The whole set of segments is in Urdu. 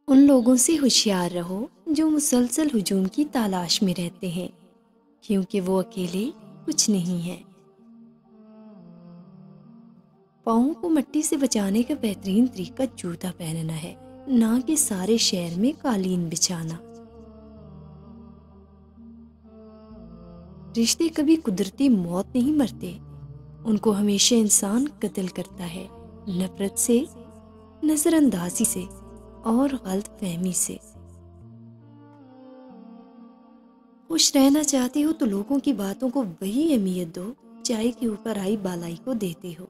ان لوگوں سے ہوشیار رہو جو مسلسل ہجوم کی تلاش میں رہتے ہیں، کیونکہ وہ اکیلے کچھ نہیں ہیں۔ پاؤں کو مٹی سے بچانے کا بہترین طریقہ جوتا پہننا ہے، نہ کہ سارے شہر میں قالین بچھانا۔ رشتے کبھی قدرتی موت نہیں مرتے، ان کو ہمیشہ انسان قتل کرتا ہے، نفرت سے، نظر اندازی سے اور غلط فہمی سے۔ خوش رہنا چاہتے ہو تو لوگوں کی باتوں کو وہی اہمیت دو چائے کے اوپر آئی بالائی کو دیتے ہو۔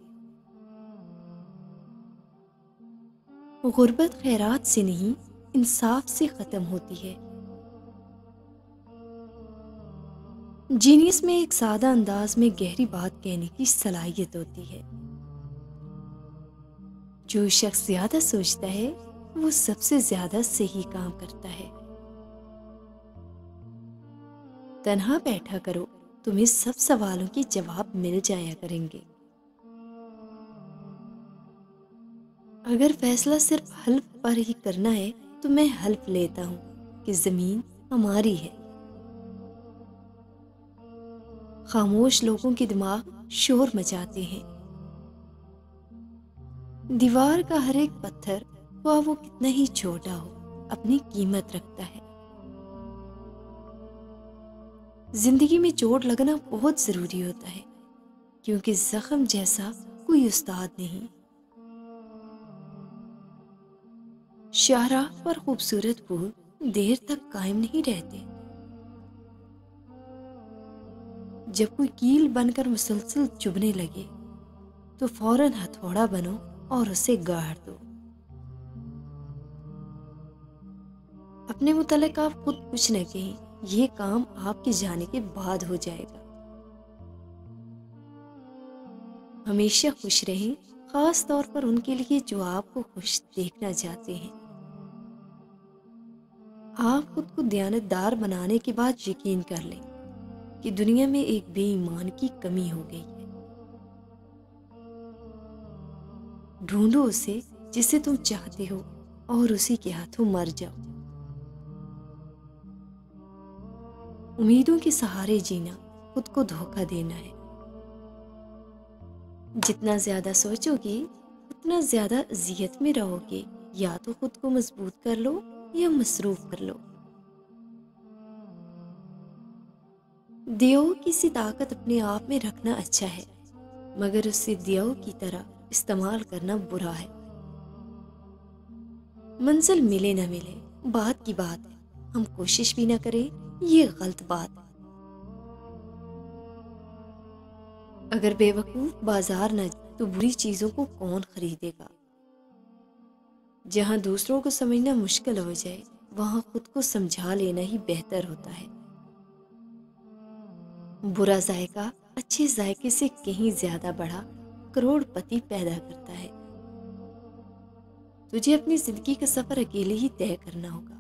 غربت خیرات سے نہیں، انصاف سے ختم ہوتی ہے۔ جینیس میں ایک سادہ انداز میں گہری بات کہنے کی صلاحیت ہوتی ہے۔ جو شخص زیادہ سوچتا ہے وہ سب سے زیادہ صحیح کام کرتا ہے۔ تنہا بیٹھا کرو، تمہیں سب سوالوں کے جواب مل جایا کریں گے۔ اگر فیصلہ صرف حلف پر ہی کرنا ہے تو میں حلف لیتا ہوں کہ زمین ہماری ہے۔ خاموش لوگوں کے دماغ شور مچاتے ہیں۔ دیوار کا ہر ایک پتھر، خواہ وہ کتنا ہی چھوٹا ہو، اپنی قیمت رکھتا ہے۔ زندگی میں چوٹ لگنا بہت ضروری ہوتا ہے، کیونکہ زخم جیسا کوئی استاد نہیں۔ شاہراہ پر خوبصورت پھول دیر تک قائم نہیں رہتے۔ جب کوئی کیل بن کر مسلسل چبھنے لگے تو فوراً ہتھوڑا بنو اور اسے گاڑ دو۔ اپنے متعلق آپ خود کچھ نہ کہیں، یہ کام آپ کے جانے کے بعد ہو جائے گا۔ ہمیشہ خوش رہیں، خاص طور پر ان کے لیے جو آپ کو خوش دیکھنا چاہتے ہیں۔ آپ خود کو دیانتدار بنانے کے بعد یقین کر لیں کہ دنیا میں ایک بے ایمان کی کمی ہو گئی ہے۔ ڈھونڈو اسے جسے تم چاہتے ہو اور اسی کے ہاتھوں مر جاؤ۔ امیدوں کے سہارے جینا خود کو دھوکہ دینا ہے۔ جتنا زیادہ سوچو گے اتنا زیادہ اذیت میں رہو گے۔ یا تو خود کو مضبوط کر لو یا مصروف کر لو۔ دیو کی سی طاقت اپنے آپ میں رکھنا اچھا ہے، مگر اسے دیو کی طرح استعمال کرنا برا ہے۔ منزل ملے نہ ملے بات کی بات ہے، ہم کوشش بھی نہ کریں یہ غلط بات ہے۔ اگر بے وقوف بازار نہ جائے تو بری چیزوں کو کون خریدے گا؟ جہاں دوسروں کو سمجھنا مشکل ہو جائے وہاں خود کو سمجھا لینا ہی بہتر ہوتا ہے۔ برا ذائقہ اچھے ذائقے سے کہیں زیادہ بڑا کروڑ پتی پیدا کرتا ہے۔ تجھے اپنی زندگی کا سفر اکیلے ہی طے کرنا ہوگا،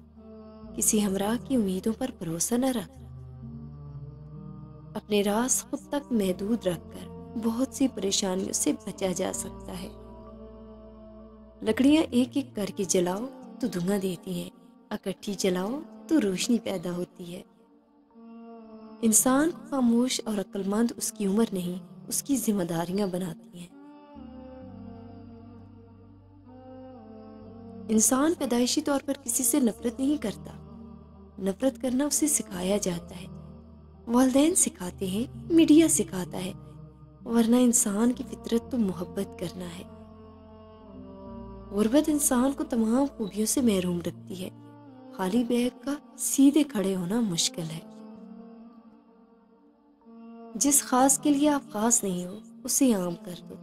کسی ہمراہ کی امیدوں پر بھروسہ نہ رکھ۔ اپنے راز خود تک محدود رکھ کر بہت سی پریشانیوں سے بچا جا سکتا ہے۔ لکڑیاں ایک ایک کر کے جلاؤ تو دھواں دیتی ہیں، اکٹھی جلاؤ تو روشنی پیدا ہوتی ہے۔ انسان کو خاموش اور عقل مند اس کی عمر نہیں، اس کی ذمہ داریاں بناتی ہیں۔ انسان پیدائشی طور پر کسی سے نفرت نہیں کرتا، نفرت کرنا اسے سکھایا جاتا ہے۔ والدین سکھاتے ہیں، میڈیا سکھاتا ہے، ورنہ انسان کی فطرت تو محبت کرنا ہے۔ غربت انسان کو تمام خوبیوں سے محروم رکھتی ہے۔ خالی بیگ کا سیدھے کھڑے ہونا مشکل ہے۔ جس خاص کے لیے آپ خاص نہیں ہو اسے عام کر دو،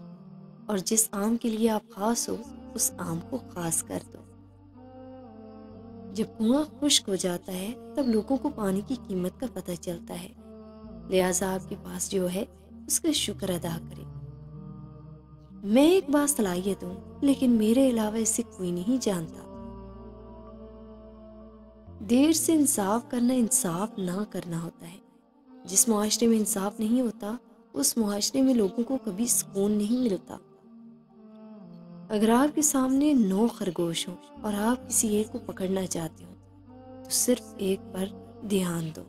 اور جس عام کے لیے آپ خاص ہو اس عام کو خاص کر دو۔ جب کنواں خشک ہو جاتا ہے تب لوگوں کو پانی کی قیمت کا پتہ چلتا ہے، لہٰذا آپ کے پاس جو ہے اس کا شکر ادا کریں۔ میں ایک باصلاحیت ہوں لیکن میرے علاوہ اسے کوئی نہیں جانتا۔ دیر سے انصاف کرنا انصاف نہ کرنا ہوتا ہے۔ جس معاشرے میں انصاف نہیں ہوتا اس معاشرے میں لوگوں کو کبھی سکون نہیں ملتا۔ اگر آپ کے سامنے 9 خرگوش ہوں اور آپ کسی ایک کو پکڑنا چاہتے ہو تو صرف ایک پر دھیان دو۔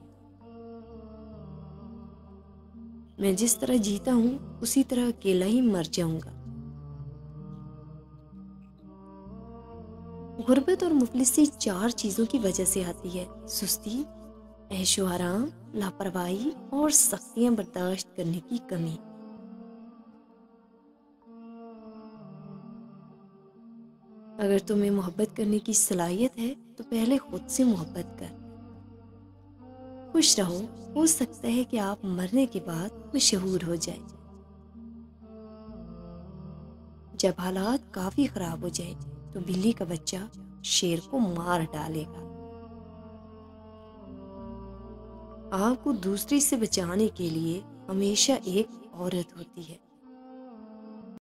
میں جس طرح جیتا ہوں اسی طرح اکیلا ہی مر جاؤں گا۔ غربت اور مفلسی 4 چیزوں کی وجہ سے آتی ہے: سستی، عیش و آرام، لاپرواہی اور سختیاں برداشت کرنے کی کمی۔ اگر تمہیں محبت کرنے کی صلاحیت ہے تو پہلے خود سے محبت کر۔ خوش رہو، ہو سکتا ہے کہ آپ مرنے کے بعد مشہور ہو جائیں۔ جب حالات کافی خراب ہو جائیں تو بلی کا بچہ شیر کو مار ڈالے گا۔ آپ کو دوسری سے بچانے کے لیے ہمیشہ ایک عورت ہوتی ہے۔